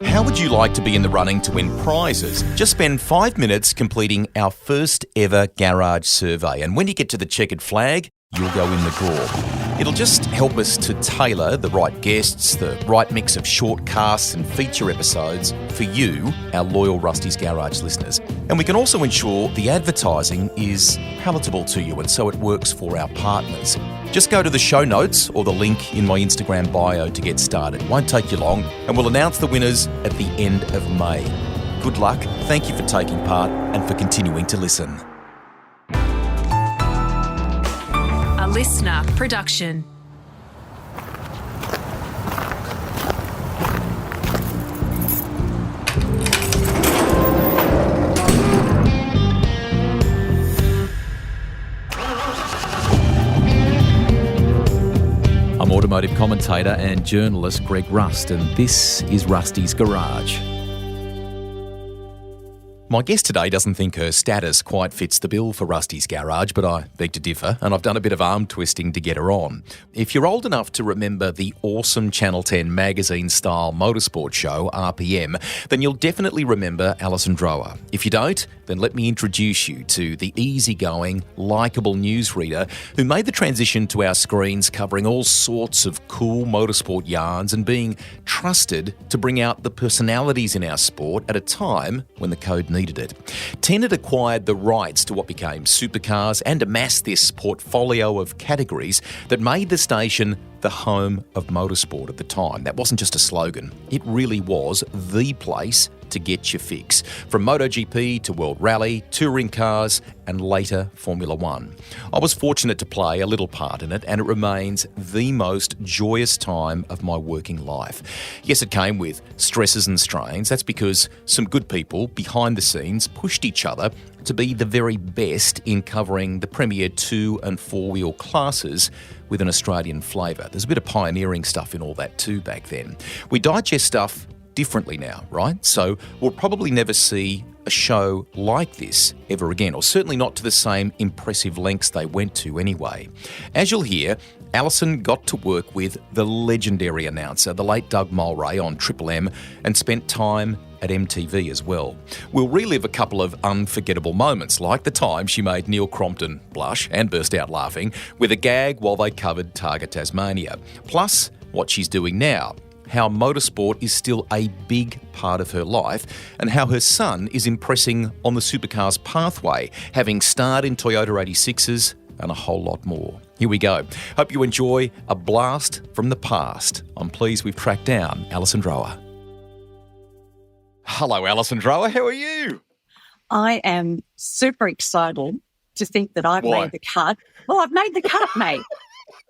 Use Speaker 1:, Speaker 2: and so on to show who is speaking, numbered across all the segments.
Speaker 1: How would you like to be in the running to win prizes? Just spend 5 minutes completing our first ever garage survey. And when you get to the checkered flag, you'll go in the draw. It'll just help us to tailor the right guests, the right mix of short casts and feature episodes for you, our loyal Rusty's Garage listeners. And we can also ensure the advertising is palatable to you and so it works for our partners. Just go to the show notes or the link in my Instagram bio to get started. It won't take you long, and we'll announce the winners at the end of May. Good luck, thank you for taking part and for continuing to listen.
Speaker 2: A Listnr production.
Speaker 1: I'm automotive commentator and journalist Greg Rust, and this is Rusty's Garage. My guest today doesn't think her status quite fits the bill for Rusty's Garage, but I beg to differ, and I've done a bit of arm twisting to get her on. If you're old enough to remember the awesome Channel 10 magazine-style motorsport show, RPM, then you'll definitely remember Alison Drower. If you don't, then let me introduce you to the easygoing, likeable newsreader who made the transition to our screens covering all sorts of cool motorsport yarns and being trusted to bring out the personalities in our sport at a time when the code needed it. 10 had acquired the rights to what became supercars and amassed this portfolio of categories that made the station the home of motorsport at the time. That wasn't just a slogan. It really was the place to get your fix. From MotoGP to World Rally, touring cars, and later Formula One. I was fortunate to play a little part in it, and it remains the most joyous time of my working life. Yes, it came with stresses and strains. That's because some good people behind the scenes pushed each other to be the very best in covering the premier 2- and 4-wheel classes with an Australian flavour. There's a bit of pioneering stuff in all that too back then. We digest stuff differently now, right? So we'll probably never see a show like this ever again, or certainly not to the same impressive lengths they went to anyway. As you'll hear, Alison got to work with the legendary announcer, the late Doug Mulray, on Triple M, and spent time at MTV as well. We'll relive a couple of unforgettable moments, like the time she made Neil Crompton blush and burst out laughing with a gag while they covered Targa Tasmania. Plus, what she's doing now, how motorsport is still a big part of her life, and how her son is impressing on the supercars pathway, having starred in Toyota 86s and a whole lot more. Here we go. Hope you enjoy a blast from the past. I'm pleased we've tracked down Alison Drower. Hello, Alison Drower. How are you?
Speaker 3: I am super excited to think that I've made the cut. Well, I've made the cut, mate.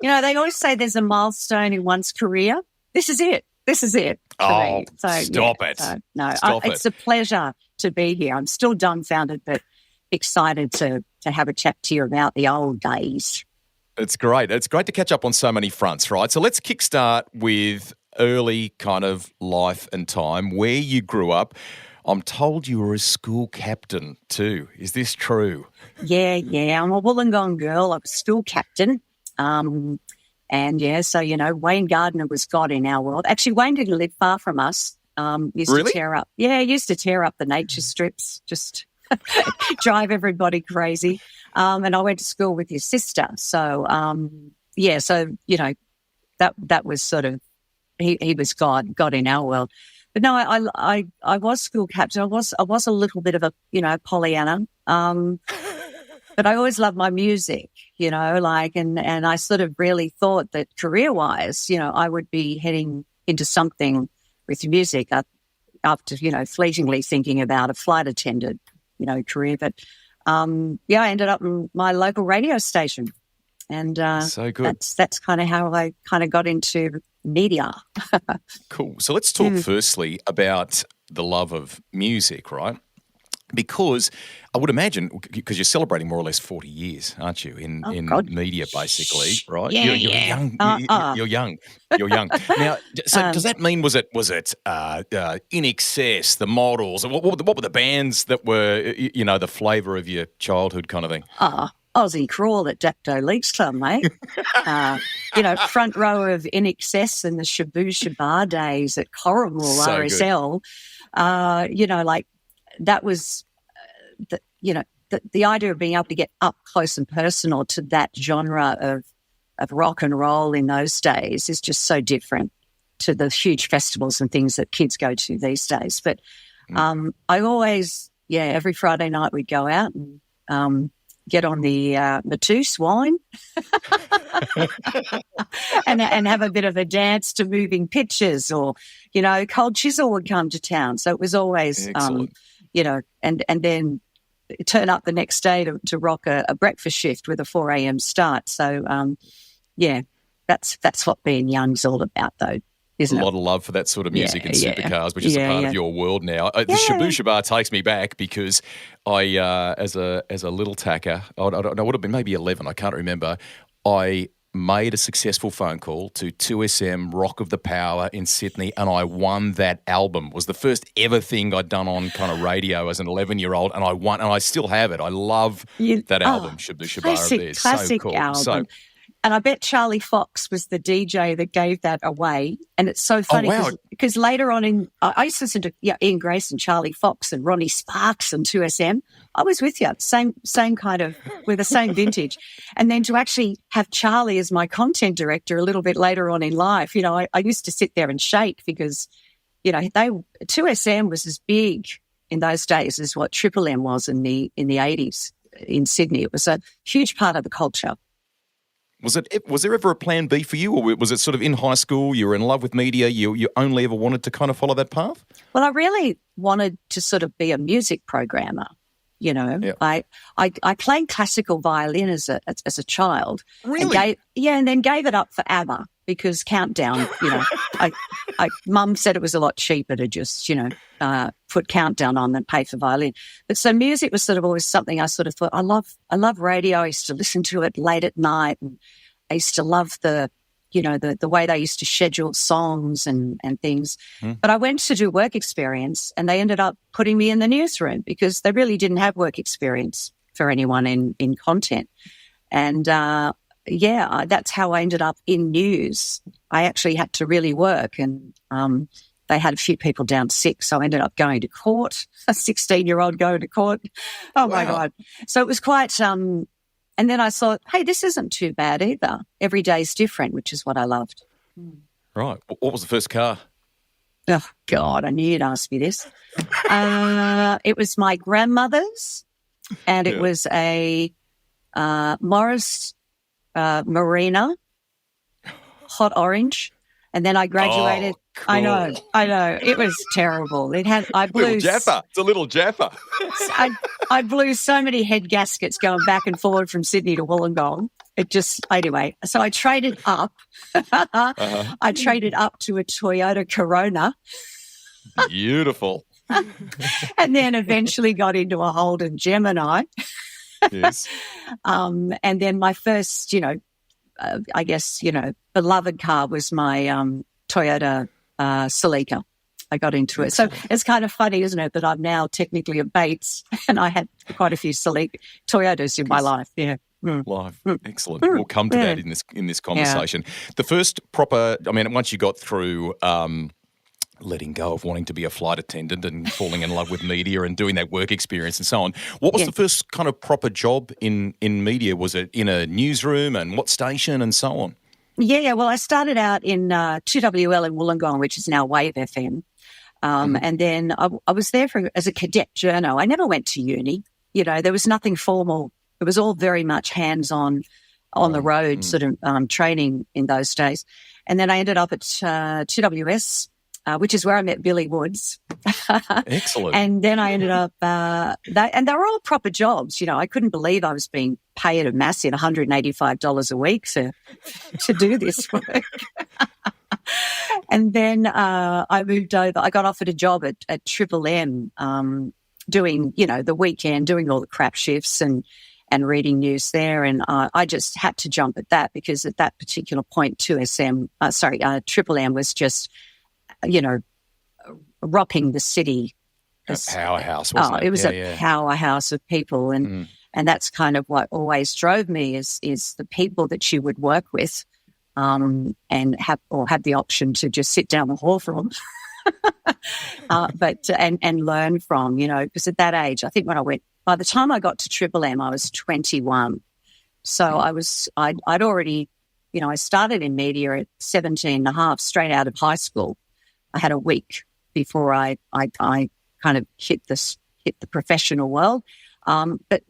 Speaker 3: You know, they always say there's a milestone in one's career. This is it. This is it for me. So,
Speaker 1: stop it.
Speaker 3: So, no,
Speaker 1: Stop it.
Speaker 3: It's a pleasure to be here. I'm still dumbfounded, but excited to have a chat to you about the old days.
Speaker 1: It's great. It's great to catch up on so many fronts, right? So let's kickstart with early kind of life and time, where you grew up. I'm told you were a school captain too. Is this true?
Speaker 3: Yeah. I'm a Wollongong girl. I was school captain. And yeah, so, you know, Wayne Gardner was God in our world. Actually, Wayne didn't live far from us. Used to tear up the nature strips, just drive everybody crazy. And I went to school with his sister. So, so, you know, that was sort of, he was God in our world. But no, I was school captain. I was a little bit of a, you know, Pollyanna. But I always loved my music, you know, and I sort of really thought that career-wise, you know, I would be heading into something with music after, you know, fleetingly thinking about a flight attendant, you know, career. But, I ended up in my local radio station. And
Speaker 1: so good.
Speaker 3: That's kind of how I kind of got into media.
Speaker 1: Cool. So let's talk firstly about the love of music, right? Because I would imagine, because you're celebrating more or less 40 years, aren't you, in media, basically, right?
Speaker 3: Yeah,
Speaker 1: you're young. You're young. Now, so does that mean was it In Excess, the models? What were the bands that were, you know, the flavour of your childhood kind of thing?
Speaker 3: Aussie crawl at Dapto Leaks Club, mate. Front row of In Excess and the Shabu Shabar days at Corrimal
Speaker 1: So
Speaker 3: RSL. That was, the idea of being able to get up close and personal to that genre of rock and roll in those days is just so different to the huge festivals and things that kids go to these days. But I always, every Friday night we'd go out and get on the Mateus wine and have a bit of a dance to moving pictures, or, Cold Chisel would come to town. So it was always, and then turn up the next day to rock a breakfast shift with a 4 a.m. start. So, that's what being young's all about, though. Isn't
Speaker 1: a lot of love for that sort of music and supercars, which is a part of your world now. The Shabu Shabar takes me back because I, as a little tacker, I don't know, would have been maybe 11, I can't remember, I made a successful phone call to 2SM Rock of the Power in Sydney, and I won that album. It was the first ever thing I'd done on kind of radio as an 11-year-old, and I won, and I still have it. I love that album, Shabu Shabar.
Speaker 3: Classic
Speaker 1: so cool.
Speaker 3: album. And I bet Charlie Fox was the DJ that gave that away. And it's so funny because later on I used to listen to Ian Grace and Charlie Fox and Ronnie Sparks and 2SM. I was with you, same kind of, with the same vintage. And then to actually have Charlie as my content director a little bit later on in life, I used to sit there and shake because, 2SM was as big in those days as what Triple M was in the 80s in Sydney. It was a huge part of the culture.
Speaker 1: Was there ever a plan B for you, or was it sort of in high school, you were in love with media, you only ever wanted to kind of follow that path?
Speaker 3: Well, I really wanted to sort of be a music programmer, Yep. I played classical violin as a child.
Speaker 1: Really?
Speaker 3: And then gave it up for ABBA because Countdown, Mum said it was a lot cheaper to just, put Countdown on than pay for violin. But so music was sort of always something I sort of thought, I love radio. I used to listen to it late at night, and I used to love the way they used to schedule songs and things. But I went to do work experience, and they ended up putting me in the newsroom because they really didn't have work experience for anyone in content. And, that's how I ended up in news. I actually had to really work, and they had a few people down sick, so I ended up going to court, a 16-year-old going to court. Oh, my God. So it was quite and then I thought, hey, this isn't too bad either. Every day's different, which is what I loved.
Speaker 1: Right. What was the first car?
Speaker 3: Oh, God, I knew you'd ask me this. It was my grandmother's, and it was a Morris Marina, hot orange. And then I graduated.
Speaker 1: Oh, cool.
Speaker 3: I know. It was terrible. I blew
Speaker 1: little Jaffa. It's a little Jaffa.
Speaker 3: I blew so many head gaskets going back and forward from Sydney to Wollongong. Anyway, so I traded up. I traded up to a Toyota Corona.
Speaker 1: Beautiful.
Speaker 3: And then eventually got into a Holden Gemini.
Speaker 1: Yes.
Speaker 3: And then my first, I guess, beloved car was my Toyota Celica. I got into it. So it's kind of funny, isn't it, that I'm now technically a Bates, and I had quite a few Toyotas in my life. Yeah.
Speaker 1: Life. Excellent. We'll come to that in this conversation. Yeah. The first proper, once you got through letting go of wanting to be a flight attendant and falling in love with media and doing that work experience and so on, what was the first kind of proper job in media? Was it in a newsroom, and what station and so on?
Speaker 3: Yeah. Well, I started out in 2WL in Wollongong, which is now Wave FM. And then I was there as a cadet journo. I never went to uni. There was nothing formal. It was all very much hands-on, on the road sort of training in those days. And then I ended up at 2WS, which is where I met Billy Woods.
Speaker 1: Excellent.
Speaker 3: And then I ended up, and they were all proper jobs. I couldn't believe I was being paid a massive $185 a week to do this work. And then I moved over. I got offered a job at Triple M, doing, the weekend, doing all the crap shifts and reading news there. And I just had to jump at that because at that particular point, Triple M was just, rocking the city.
Speaker 1: A powerhouse, wasn't it?
Speaker 3: It was a powerhouse of people. And And that's kind of what always drove me is the people that you would work with and have the option to just sit down the hall from. But learn from, because at that age, I think by the time I got to Triple M, I was 21. So I'd already, I started in media at 17 and a half, straight out of high school. I had a week before I kind of hit the professional world. But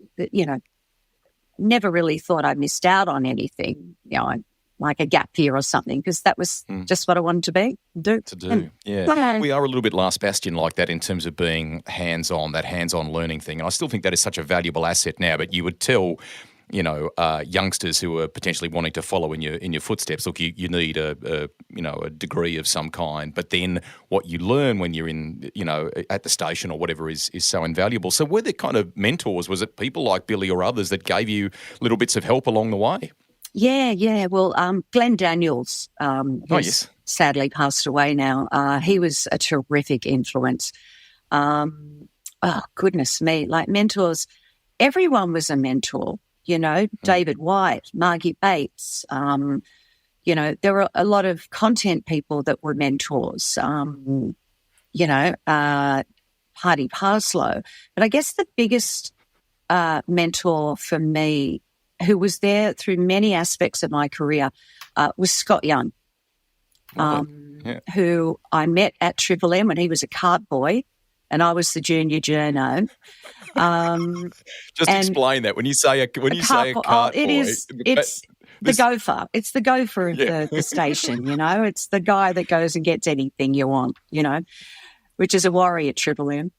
Speaker 3: never really thought I missed out on anything, like a gap year or something, because that was just what I wanted to do.
Speaker 1: Yeah. We are a little bit last bastion like that in terms of being hands-on, that hands-on learning thing. And I still think that is such a valuable asset now, but you would tell youngsters who are potentially wanting to follow in your footsteps, look, you need a degree of some kind, but then what you learn when you're in, at the station or whatever is so invaluable. So were there kind of mentors? Was it people like Billy or others that gave you little bits of help along the way?
Speaker 3: Yeah. Well, Glenn Daniels,
Speaker 1: yes,
Speaker 3: sadly passed away now. He was a terrific influence. Goodness me, like mentors, everyone was a mentor. David White, Margie Bates, there were a lot of content people that were mentors, Hardy Parslow. But I guess the biggest mentor for me, who was there through many aspects of my career, was Scott Young, who I met at Triple M when he was a cart boy and I was the junior journo.
Speaker 1: Just explain that when you say a cart boy.
Speaker 3: It's the gopher. It's the gopher of the station. It's the guy that goes and gets anything you want. Which is a worry at Triple M.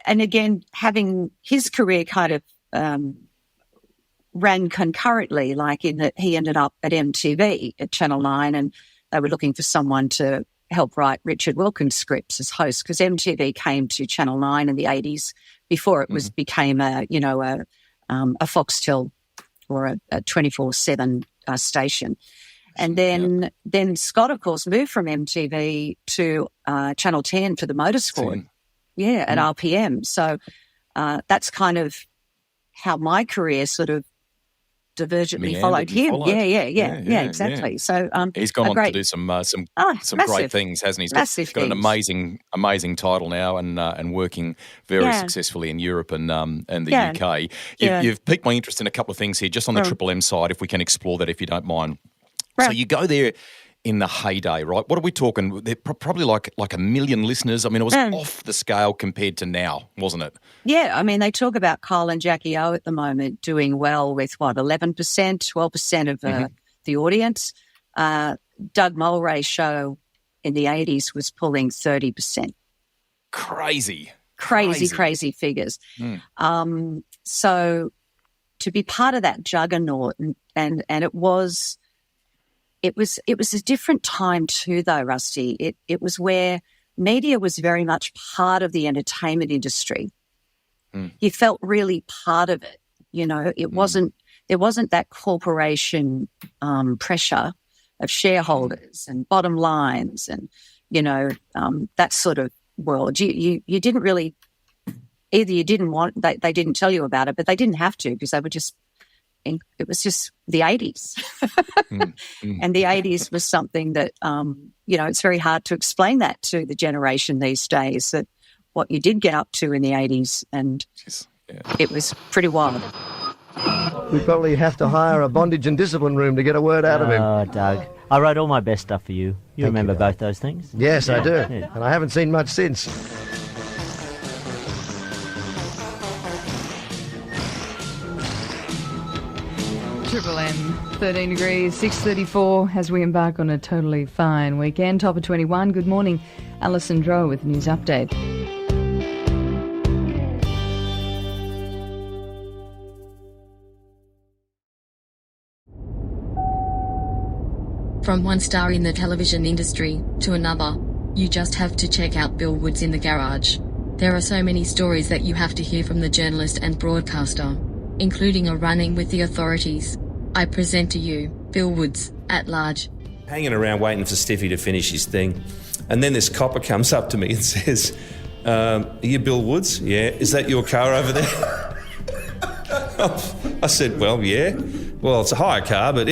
Speaker 3: And again, having his career kind of ran concurrently, like in that he ended up at MTV at Channel 9, and they were looking for someone to help write Richard Wilkins scripts as host, because MTV came to Channel 9 in the 80s before it became a Foxtel or a 24/7 station. And then Scott, of course, moved from MTV to Channel 10 for the motorsport. At RPM. So that's kind of how my career sort of divergently followed him. Yeah, exactly.
Speaker 1: Yeah.
Speaker 3: So
Speaker 1: he's gone on to do some great things, hasn't he? He's got an amazing title now, and working very successfully in Europe and the UK. You've piqued my interest in a couple of things here, just on the Triple M side, if we can explore that, if you don't mind. Right. So you go there in the heyday, right? What are we talking? They're probably like 1 million listeners. I mean, it was off the scale compared to now, wasn't it?
Speaker 3: Yeah, I mean, they talk about Kyle and Jackie O at the moment doing well with, 11%, 12% of the audience. Doug Mulray show in the 80s was pulling 30%.
Speaker 1: Crazy figures.
Speaker 3: So to be part of that juggernaut, and it was a different time too, though, Rusty. It was where media was very much part of the entertainment industry. You felt really part of it. There wasn't that corporation pressure of shareholders and bottom lines and that sort of world. You didn't really, either you didn't want, they didn't tell you about it, but they didn't have to, because they were just. It was just the 80s. And the 80s was something that, it's very hard to explain that to the generation these days, that what you did get up to in the 80s, and it was pretty wild.
Speaker 4: We probably have to hire a bondage and discipline room to get a word out of him.
Speaker 5: Oh, Doug. I wrote all my best stuff for you. You remember both those things?
Speaker 4: Yes, I do. Yeah. And I haven't seen much since.
Speaker 6: Triple M, 13 degrees, 6:34 as we embark on a totally fine weekend. Top of 21. Good morning. Alison, Drower with the news update.
Speaker 7: From one star in the television industry to another, you just have to check out Bill Woods in the Garage. There are so many stories that you have to hear from the journalist and broadcaster, including a run-in with the authorities. I present to you Bill Woods at Large.
Speaker 8: Hanging around waiting for Stiffy to finish his thing, and then this copper comes up to me and says, Are you Bill Woods? Yeah. Is that your car over there? I said, well, yeah. Well, it's a hire car, but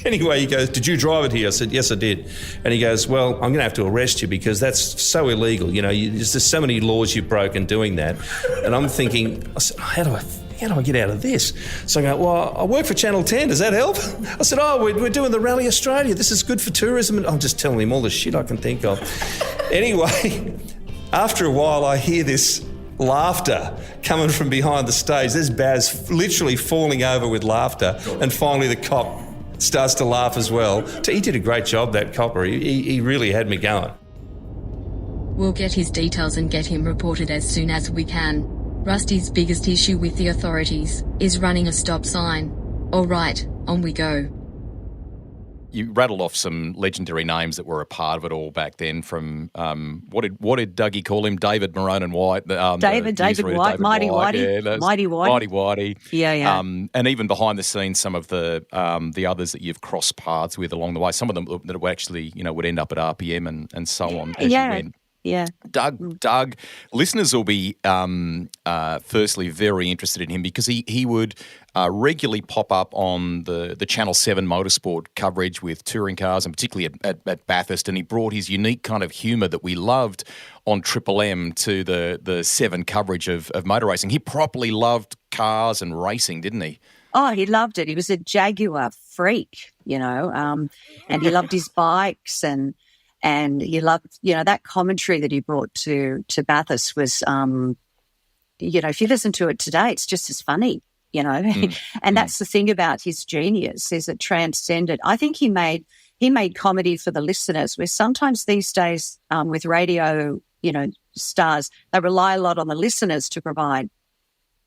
Speaker 8: anyway, he goes, did you drive it here? I said, yes, I did. And he goes, well, I'm going to have to arrest you because that's so illegal. You know, there's just so many laws you've broken doing that. And I'm thinking, I said, how do I get out of this? So I go, well, I work for Channel 10. Does that help? I said, we're doing the Rally Australia. This is good for tourism. And I'm just telling him all the shit I can think of. Anyway, after a while, I hear this laughter coming from behind the stage. There's Baz literally falling over with laughter. And finally, the cop starts to laugh as well. He did a great job, that copper. He really had me going.
Speaker 7: We'll get his details and get him reported as soon as we can. Rusty's biggest issue with the authorities is running a stop sign. All right, on we go.
Speaker 1: You rattled off some legendary names that were a part of it all back then from, what did Dougie call him? David Marone and White?
Speaker 3: David White, Mighty Whitey.
Speaker 1: Yeah,
Speaker 3: Mighty
Speaker 1: Whitey.
Speaker 3: Yeah.
Speaker 1: And even behind the scenes, some of the others that you've crossed paths with along the way, some of them that were actually, would end up at RPM and so on as you went.
Speaker 3: Yeah.
Speaker 1: Doug, listeners will be firstly very interested in him because he would regularly pop up on the Channel 7 motorsport coverage with touring cars and particularly at Bathurst, and he brought his unique kind of humour that we loved on Triple M to the 7 coverage of motor racing. He properly loved cars and racing, didn't he?
Speaker 3: Oh, he loved it. He was a Jaguar freak, and he loved his bikes and he loved, that commentary that he brought to Bathurst was, if you listen to it today, it's just as funny, And that's the thing about his genius is it transcended. I think he made comedy for the listeners, where sometimes these days with radio, stars, they rely a lot on the listeners to provide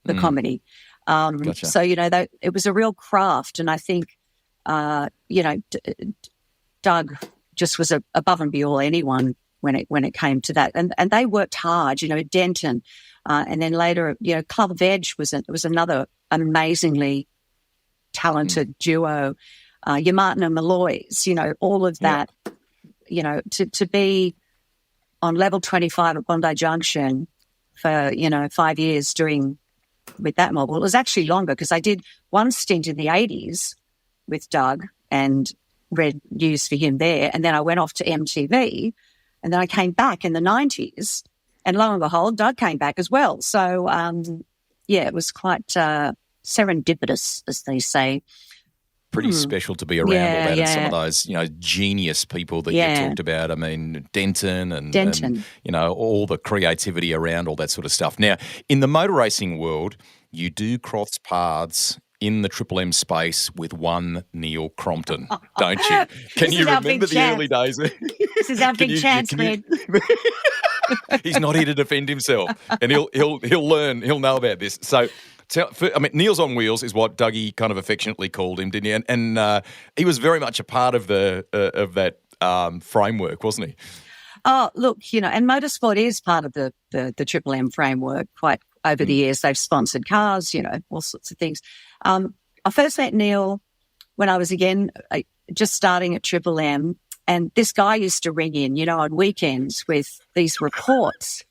Speaker 3: the comedy.
Speaker 1: Gotcha.
Speaker 3: So, it was a real craft. And I think, Doug just was above and beyond anyone when it came to that, and they worked hard. Denton, and then later, Club Veg was another amazingly talented duo. Your Martin and Malloy's, all of that. To be on level 25 at Bondi Junction for 5 years doing with that model. It was actually longer because I did one stint in the 80s with Doug and read news for him there, and then I went off to MTV, and then I came back in the 90s, and lo and behold, Doug came back as well. So, it was quite serendipitous, as they say.
Speaker 1: Pretty special to be around all that and some of those, genius people that you talked about. I mean, Denton and all the creativity around all that sort of stuff. Now, in the motor racing world, you do cross paths in the Triple M space with one Neil Crompton, don't you? Can you remember the early days?
Speaker 3: This is our big chance, man.
Speaker 1: He's not here to defend himself, and he'll learn. He'll know about this. So, Neil's on Wheels is what Dougie kind of affectionately called him, didn't he? And he was very much a part of that framework, wasn't he?
Speaker 3: Oh, look, and motorsport is part of the Triple M framework. Quite over the years, they've sponsored cars, all sorts of things. I first met Neil when I was, again, just starting at Triple M, and this guy used to ring in, on weekends with these reports.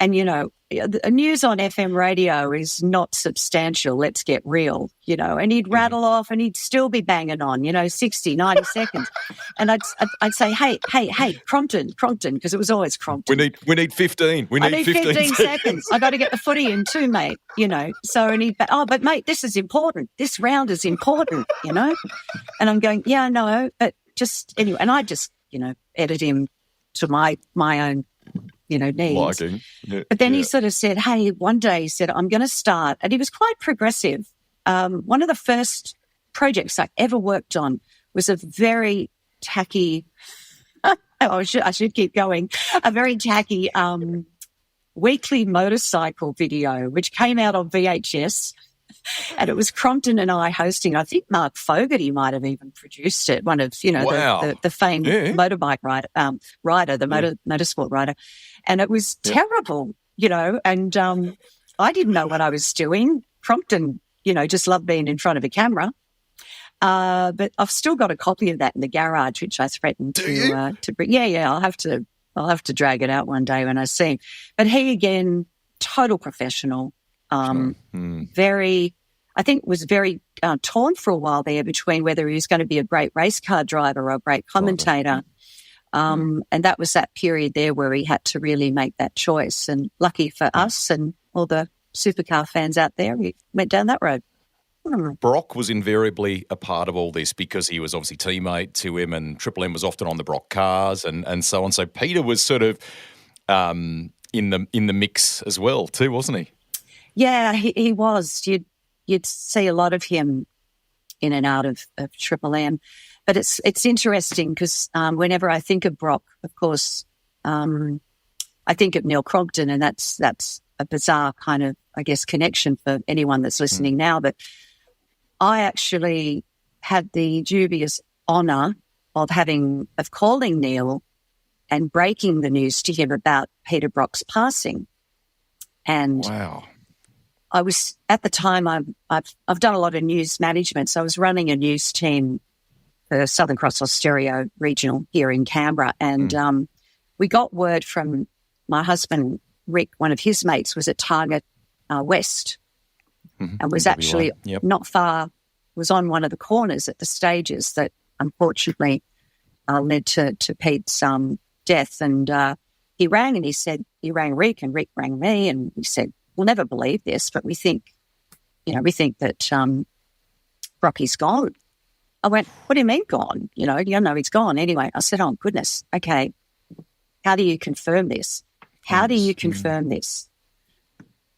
Speaker 3: And, news on FM radio is not substantial, let's get real, and he'd rattle off and he'd still be banging on, 60, 90 seconds. And I'd say, hey, Crompton, because it was always Crompton.
Speaker 1: We need 15. I
Speaker 3: need 15 seconds. I got to get the footy in too, mate, So, and but mate, this is important. This round is important, And I'm going, yeah, no, but just anyway. And I just, edit him to my own needs.
Speaker 1: Liking. Yeah,
Speaker 3: but then he sort of said, hey, one day he said, I'm going to start. And he was quite progressive. One of the first projects I ever worked on was a very tacky, I should keep going, a very tacky weekly motorcycle video, which came out on VHS. And it was Crompton and I hosting. I think Mark Fogarty might have even produced it. One of the famed motorbike rider, motorsport rider, and it was terrible, And I didn't know what I was doing. Crompton, just loved being in front of a camera. But I've still got a copy of that in the garage, which I threatened to bring. Yeah, I'll have to I'll have to drag it out one day when I see him. But he, again, total professional, very, I think was very torn for a while there between whether he was going to be a great race car driver or a great commentator. And that was that period there where he had to really make that choice. And lucky for us and all the supercar fans out there, we went down that road.
Speaker 1: Brock was invariably a part of all this because he was obviously teammate to him, and Triple M was often on the Brock cars and so on. So Peter was sort of in the mix as well too, wasn't he?
Speaker 3: Yeah, he was. You'd see a lot of him in and out of Triple M. But it's interesting because whenever I think of Brock, of course, I think of Neil Crompton, and that's a bizarre kind of, I guess, connection for anyone that's listening now. But I actually had the dubious honour of calling Neil and breaking the news to him about Peter Brock's passing. And
Speaker 1: wow.
Speaker 3: I was, at the time, I've done a lot of news management, so I was running a news team for Southern Cross Austereo Regional here in Canberra, and we got word from my husband, Rick, one of his mates was at Target West, and was actually not far, was on one of the corners at the stages that unfortunately led to Pete's death. And he rang and he rang Rick, and Rick rang me, and he said, "We'll never believe this, but we think that Brocky's gone." I went, "What do you mean gone? You know he's gone." Anyway, I said, "Oh, goodness, okay. How do you confirm this? How do you confirm this?"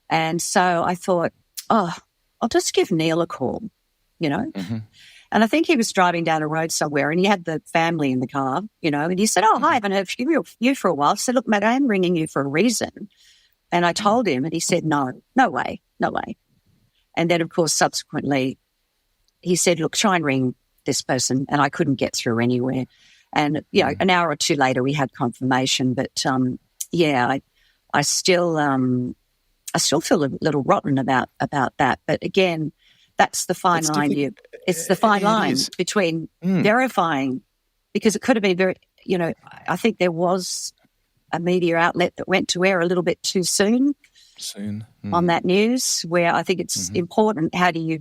Speaker 3: And so I thought, I'll just give Neil a call, And I think he was driving down a road somewhere, and he had the family in the car, and he said, "Oh, hi, I haven't heard from you for a while." I said, "Look, mate, I am ringing you for a reason." And I told him, and he said, no way. And then, of course, subsequently, he said, "Look, try and ring this person," and I couldn't get through anywhere. And, an hour or two later, we had confirmation. But, I still feel a little rotten about that. But again, that's the fine line. It's the fine line between verifying, because it could have been very, I think there was a media outlet that went to air a little bit too soon on that news, where I think it's important. How do you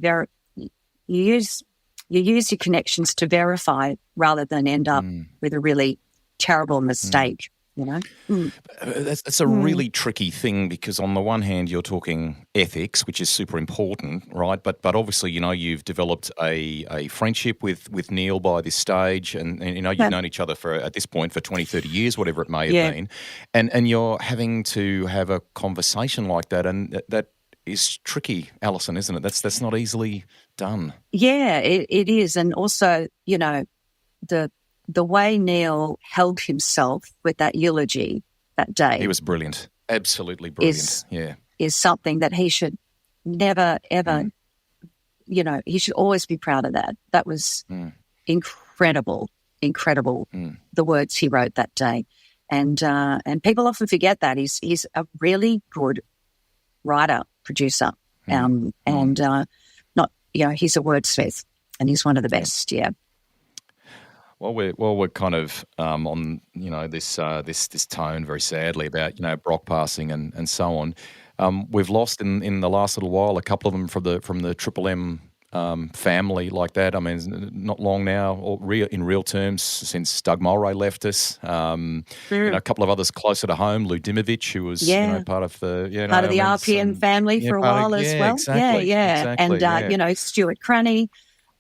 Speaker 3: you use your connections to verify rather than end up with a really terrible mistake.
Speaker 1: That's a really tricky thing, because on the one hand you're talking ethics, which is super important, right? But obviously, you've developed a friendship with Neil by this stage, and you've known each other at this point for 20, 30 years, whatever it may have been, and you're having to have a conversation like that, and that is tricky, Alison, isn't it? That's not easily done.
Speaker 3: Yeah, it is, and also the way Neil held himself with that eulogy that day.
Speaker 1: He was brilliant. Absolutely brilliant.
Speaker 3: Is something that he should never, ever, he should always be proud of that. That was incredible, the words he wrote that day. And people often forget that. He's a really good writer, producer, and he's a wordsmith, and he's one of the best,
Speaker 1: Well, we're kind of on this tone very sadly about Brock passing and so on. We've lost in the last little while a couple of them from the Triple M family like that. I mean, not long now, or in real terms, since Doug Mulray left us. A couple of others closer to home, Lou Dimovic, who was part of the
Speaker 3: RPM family for a while as well.
Speaker 1: Exactly,
Speaker 3: exactly, and Stuart Cranny,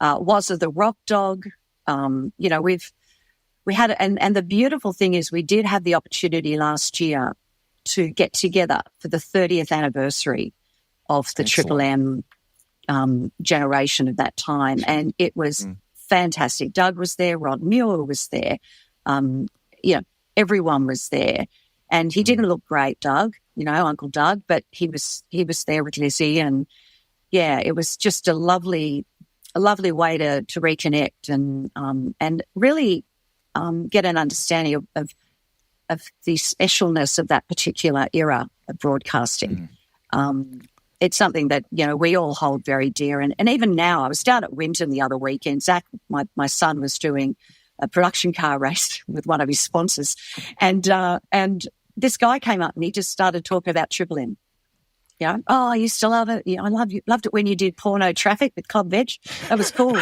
Speaker 3: was the Rock Dog. We had, and the beautiful thing is we did have the opportunity last year to get together for the 30th anniversary of the Triple M generation of that time, and it was fantastic. Doug was there, Rod Muir was there, everyone was there, and he didn't look great, Doug, Uncle Doug, but he was there with Lizzie, and it was just a lovely way to reconnect and really get an understanding of the specialness of that particular era of broadcasting. It's something that, we all hold very dear. And even now, I was down at Winton the other weekend. Zach, my son, was doing a production car race with one of his sponsors. And this guy came up and he just started talking about Triple M. You know, oh, I used to love it. You know, loved it when you did porno traffic with Club Veg. That was cool,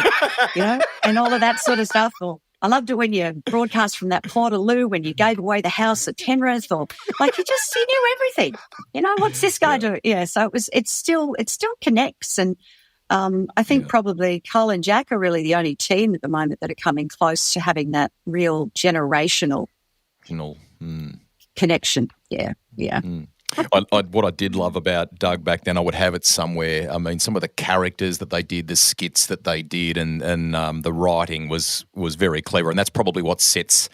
Speaker 3: you know, and all of that sort of stuff. Or I loved it when you broadcast from that Portaloo when you gave away the house at Penrith, or like he knew everything. You know, what's this guy doing? Yeah, so it still connects, and I think probably Cole and Jack are really the only team at the moment that are coming close to having that real generational connection. Yeah.
Speaker 1: What I did love about Doug back then, I would have it somewhere. I mean, some of the characters that they did, the skits that they did, and the writing was very clever, and that's probably what sets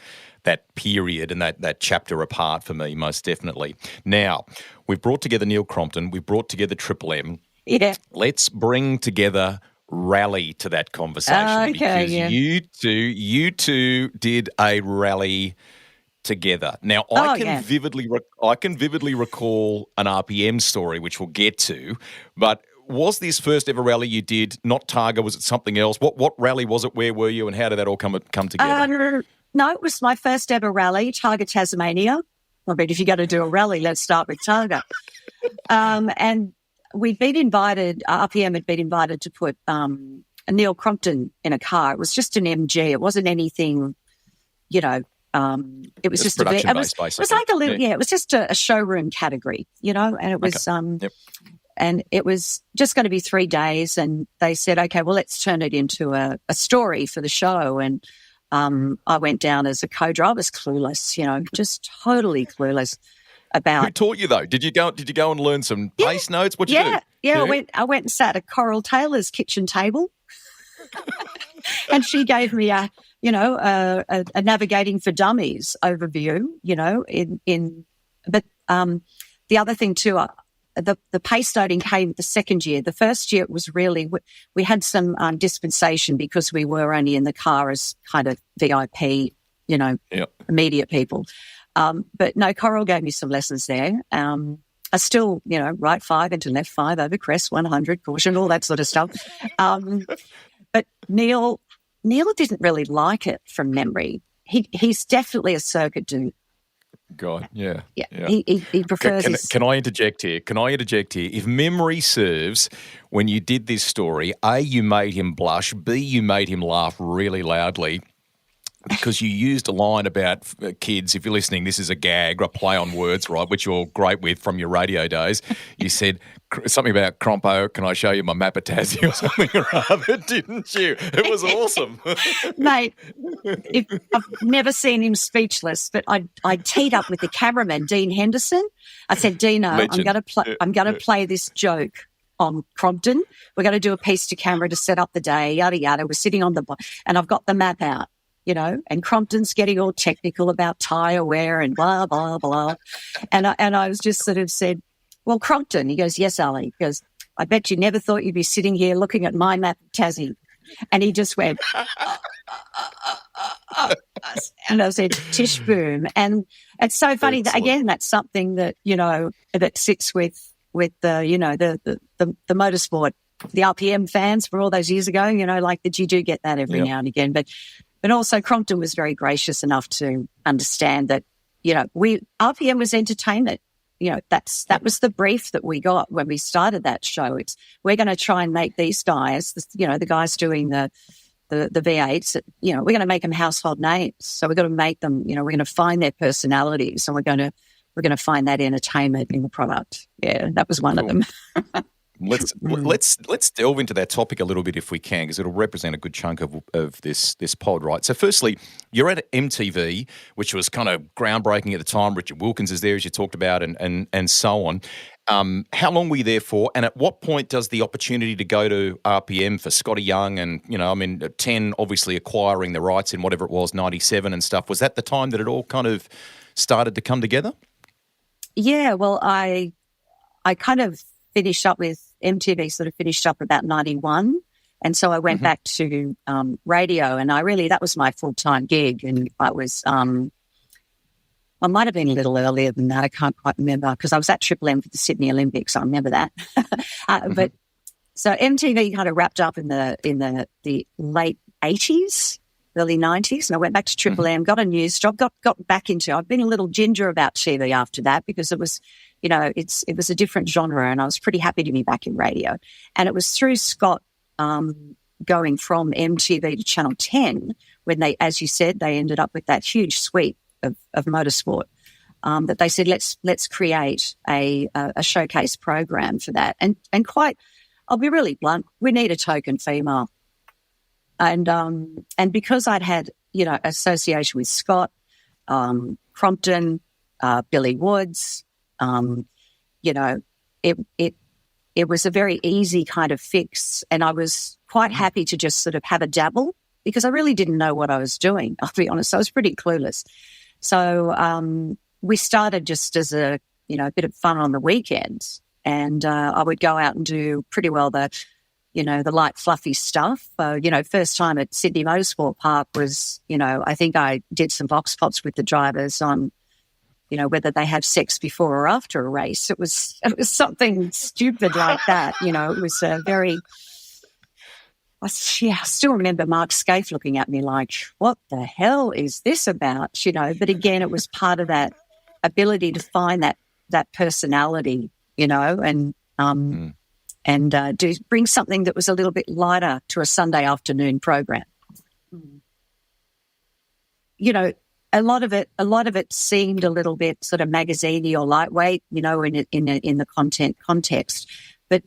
Speaker 1: that period and that chapter apart for me, most definitely. Now, we've brought together Neil Crompton, we've brought together Triple M.
Speaker 3: Yeah.
Speaker 1: Let's bring together rally to that conversation because you two did a rally together. Now, I can vividly recall an RPM story, which we'll get to, but was this first ever rally you did not Targa? Was it something else? What rally was it? Where were you? And how did that all come together?
Speaker 3: No, it was my first ever rally, Targa Tasmania. I mean, if you're going to do a rally, let's start with Targa. And we'd been invited, RPM had been invited to put Neil Crompton in a car. It was just an MG. It wasn't anything, you know, it was just
Speaker 1: it
Speaker 3: was like a little, it was just a showroom category, you know, and it was, and it was just going to be 3 days. And they said, okay, well, let's turn it into a story for the show. And I went down as a co-driver. I was clueless, you know, just totally clueless about.
Speaker 1: Who taught you though? Did you go and learn some pace notes? What'd you do?
Speaker 3: Yeah, I went and sat at Coral Taylor's kitchen table, and she gave me a navigating for dummies overview. You know, but the other thing too, the pace noting came the second year. The first year it was really we had some dispensation because we were only in the car as kind of VIP, you know, immediate people. But no, Coral gave me some lessons there. I still, you know, right 5 into left 5 over crest, 100, caution, all that sort of stuff. But Neil didn't really like it from memory. He's definitely a circuit dude.
Speaker 1: God, yeah.
Speaker 3: He prefers.
Speaker 1: Can I interject here? If memory serves, when you did this story, A, you made him blush, B, you made him laugh really loudly. Because you used a line about kids, if you're listening, this is a gag, a play on words, right, which you're great with from your radio days. You said something about Crompo, can I show you my map of Tassie or something or other, didn't you? It was awesome.
Speaker 3: Mate, I've never seen him speechless, but I teed up with the cameraman, Dean Henderson. I said, Dino,
Speaker 1: Legend.
Speaker 3: I'm going to play this joke on Crompton. We're going to do a piece to camera to set up the day, yada, yada. We're sitting on and I've got the map out. You know, and Crompton's getting all technical about tyre wear and blah, blah, blah. And I was just sort of said, well, Crompton, he goes, yes, Ali. He goes, I bet you never thought you'd be sitting here looking at my map of Tassie. And he just went, and I said, tish boom. And it's so funny that, again, that's something that, you know, that sits with the, you know, the motorsport, the RPM fans for all those years ago, you know, like that you do get that every now and again. But also Crompton was very gracious enough to understand that, you know, RPM was entertainment. You know, that was the brief that we got when we started that show. It's we're going to try and make these guys, you know, the guys doing the V8s, you know, we're going to make them household names. So we're going to make them, you know, we're going to find their personalities, and we're going to find that entertainment in the product. Yeah, that was one of them.
Speaker 1: Let's delve into that topic a little bit if we can, because it'll represent a good chunk of this pod, right? So firstly, you're at MTV, which was kind of groundbreaking at the time. Richard Wilkins is there, as you talked about, and so on. How long were you there for? And at what point does the opportunity to go to RPM for Scotty Young and, you know, I mean, 10 obviously acquiring the rights in whatever it was, 97 and stuff, was that the time that it all kind of started to come together?
Speaker 3: Yeah, well, I kind of finished up with MTV, sort of finished up about 91. And so I went back to radio, and that was my full-time gig. And I was, I might have been a little earlier than that. I can't quite remember, because I was at Triple M for the Sydney Olympics. I remember that. But so MTV kind of wrapped up in the late 80s, early 90s, and I went back to Triple M, got a news job, got back into. I've been a little ginger about TV after that because it was, it was a different genre, and I was pretty happy to be back in radio. And it was through Scott going from MTV to Channel 10 when they, as you said, they ended up with that huge sweep of motorsport. That they said, let's create a showcase program for that. And quite, I'll be really blunt, we need a token female. And because I'd had, association with Scott, Crompton, Billy Woods, it was a very easy kind of fix. And I was quite happy to just sort of have a dabble because I really didn't know what I was doing, I'll be honest. I was pretty clueless. So we started just as a bit of fun on the weekends, and I would go out and do pretty well the light fluffy stuff. First time at Sydney Motorsport Park was, I think I did some vox pops with the drivers on, whether they had sex before or after a race. It was something stupid like that. It was very. I still remember Mark Scaife looking at me like, what the hell is this about? But again, it was part of that ability to find that personality, and bring something that was a little bit lighter to a Sunday afternoon program. A lot of it seemed a little bit sort of magazine-y or lightweight, in the content context. But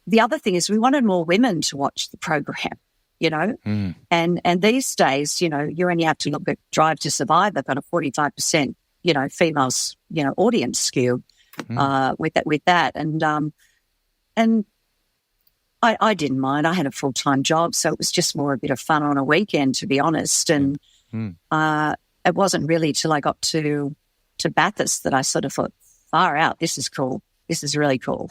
Speaker 3: the other thing is we wanted more women to watch the program, and these days, you only have to look at Drive to Survive. They've got a 45%, females, audience skew with that. And I didn't mind. I had a full-time job, so it was just more a bit of fun on a weekend, to be honest. And it wasn't really till I got to Bathurst that I sort of thought, far out, this is cool. This is really cool.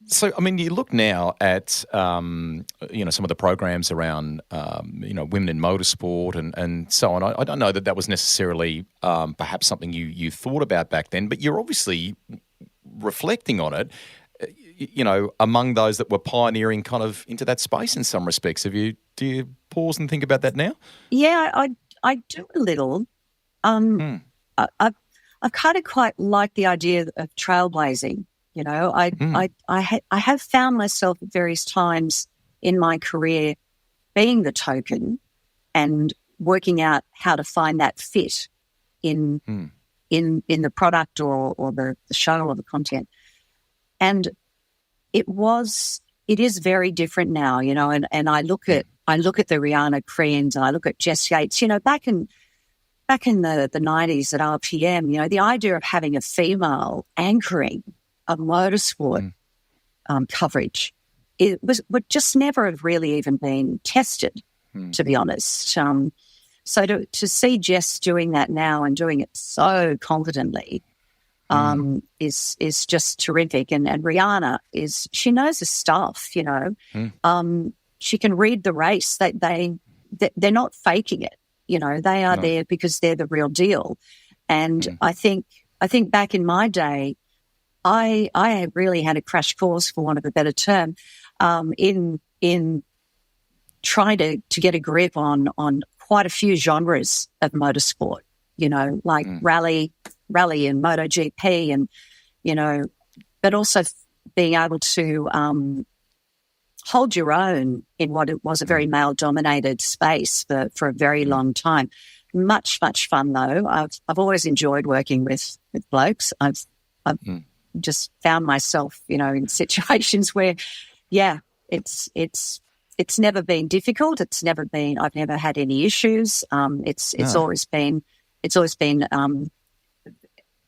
Speaker 1: So, you look now at, some of the programs around, women in motorsport and so on. I don't know that was necessarily perhaps something you thought about back then, but you're obviously reflecting on it, among those that were pioneering kind of into that space in some respects. Do you pause and think about that now?
Speaker 3: Yeah, I do a little. I kind of quite like the idea of trailblazing. I have found myself at various times in my career being the token and working out how to find that fit in the product or the show or the content. And it is very different now, and I look at the Rihanna Creans and I look at Jess Yates, back in the 90s at RPM, the idea of having a female anchoring a motorsport coverage, would just never have really even been tested, to be honest. So to see Jess doing that now and doing it so confidently is just terrific. And Rihanna she knows her stuff, she can read the race. They're not faking it. They are there because they're the real deal. And I think back in my day, I really had a crash course, for want of a better term, in trying to get a grip on quite a few genres of motorsport, like rally and MotoGP, and but also being able to hold your own in what it was a very male-dominated space for a very long time. Much fun though. I've always enjoyed working with blokes. I've just found myself, in situations where, it's never been difficult. I've never had any issues. It's always been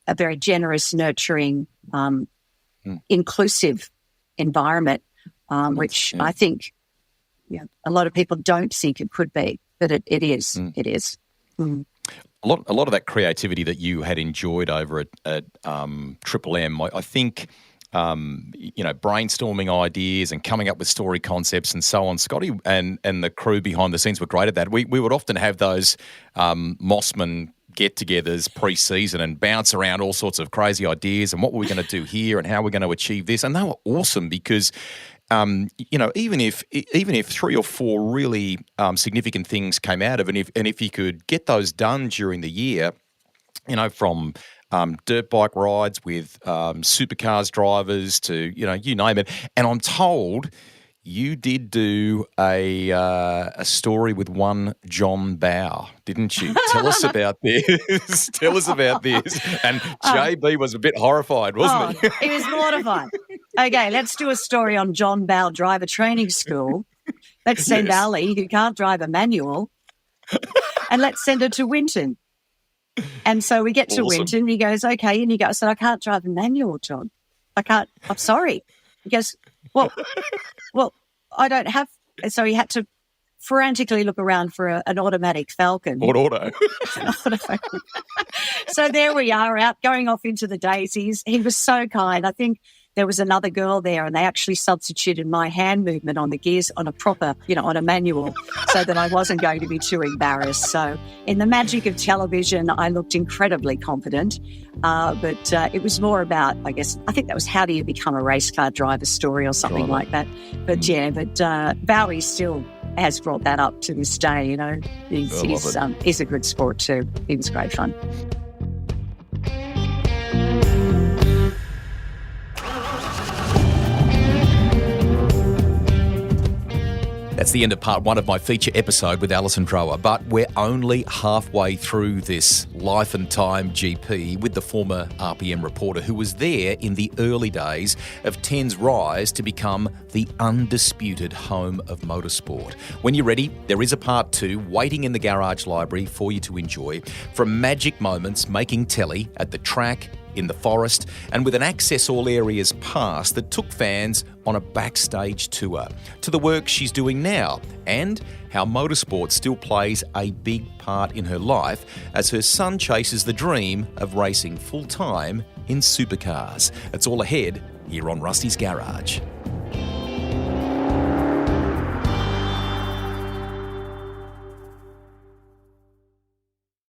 Speaker 3: a very generous, nurturing, inclusive environment, which I think, a lot of people don't think it could be, but it is. It is.
Speaker 1: A lot of that creativity that you had enjoyed over at Triple M, I think, brainstorming ideas and coming up with story concepts and so on. Scotty and the crew behind the scenes were great at that. We would often have those Mossman get-togethers pre-season and bounce around all sorts of crazy ideas and what we're going to do here and how we're going to achieve this. And they were awesome because even if 3 or 4 really significant things came out of it, and if you could get those done during the year, from dirt bike rides with supercars drivers to, you name it. And I'm told you did do a story with one John Bow, didn't you? Tell us about this. Tell us about this. And JB was a bit horrified, wasn't he?
Speaker 3: He was mortified. Okay, let's do a story on John Bow Driver Training School. Let's send Ali, who can't drive a manual, and let's send her to Winton. And so we get to Winton, he goes, okay, and he goes, I said, I can't drive a manual, John. I can't, I'm sorry. He goes, well, I don't have, so he had to frantically look around for an automatic Falcon.
Speaker 1: Auto.
Speaker 3: So there we are, out going off into the daisies. He was so kind. I think there was another girl there, and they actually substituted my hand movement on the gears on a proper, on a manual, so that I wasn't going to be too embarrassed. So in the magic of television, I looked incredibly confident. But it was more about, I think that was how do you become a race car driver story or something like that. But Bowie still has brought that up to this day, He's a good sport too. He was great fun.
Speaker 1: That's the end of part 1 of my feature episode with Alison Drower, but we're only halfway through this Life and Time GP with the former RPM reporter who was there in the early days of 10's rise to become the undisputed home of motorsport. When you're ready, there is a part 2 waiting in the garage library for you to enjoy, from magic moments making telly at the track, in the forest, and with an access all areas pass that took fans on a backstage tour, to the work she's doing now, and how motorsport still plays a big part in her life as her son chases the dream of racing full-time in supercars. It's all ahead here on Rusty's Garage.